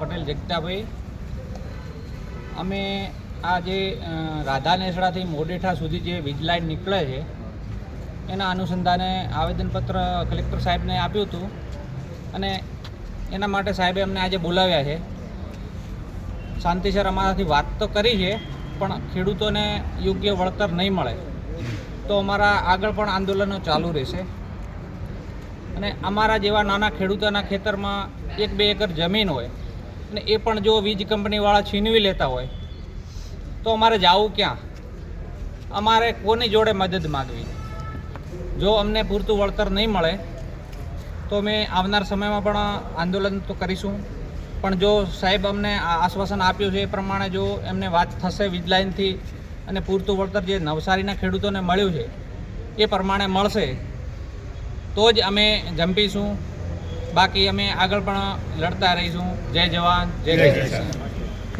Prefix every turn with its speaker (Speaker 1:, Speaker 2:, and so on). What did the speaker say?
Speaker 1: પટેલ જગતાભાઈ. અમે આ જે રાધા નેસડાથી મોડેઠા સુધી જે વીજ લાઇન નીકળે છે એના અનુસંધાને આવેદનપત્ર કલેક્ટર સાહેબને આપ્યું હતું અને એના માટે સાહેબે અમને આજે બોલાવ્યા છે. શાંતિસર અમારાથી વાત તો કરી છે, પણ ખેડૂતોને યોગ્ય વળતર નહીં મળે તો અમારા આગળ પણ આંદોલનો ચાલુ રહેશે. અને અમારા જેવા નાના ખેડૂતોના ખેતરમાં 1-2 એકર જમીન હોય અને એ પણ જો વીજ કંપનીવાળા છીનવી લેતા હોય તો અમારે જવું ક્યાં? અમારે કોની જોડે મદદ માગવી? જો અમને પૂરતું વળતર નહીં મળે તો અમે આવનાર સમયમાં પણ આંદોલન તો કરીશું. પણ જો સાહેબ અમને આશ્વાસન આપ્યું છે એ પ્રમાણે જો એમને વાત થશે વીજ લાઇનથી અને પૂરતું વળતર જે નવસારીના ખેડૂતોને મળ્યું છે એ પ્રમાણે મળશે તો જ અમે જંપીશું. બાકી અમે આગળ પણ લડતા રહીશું. જય જવાન જય કિસાન.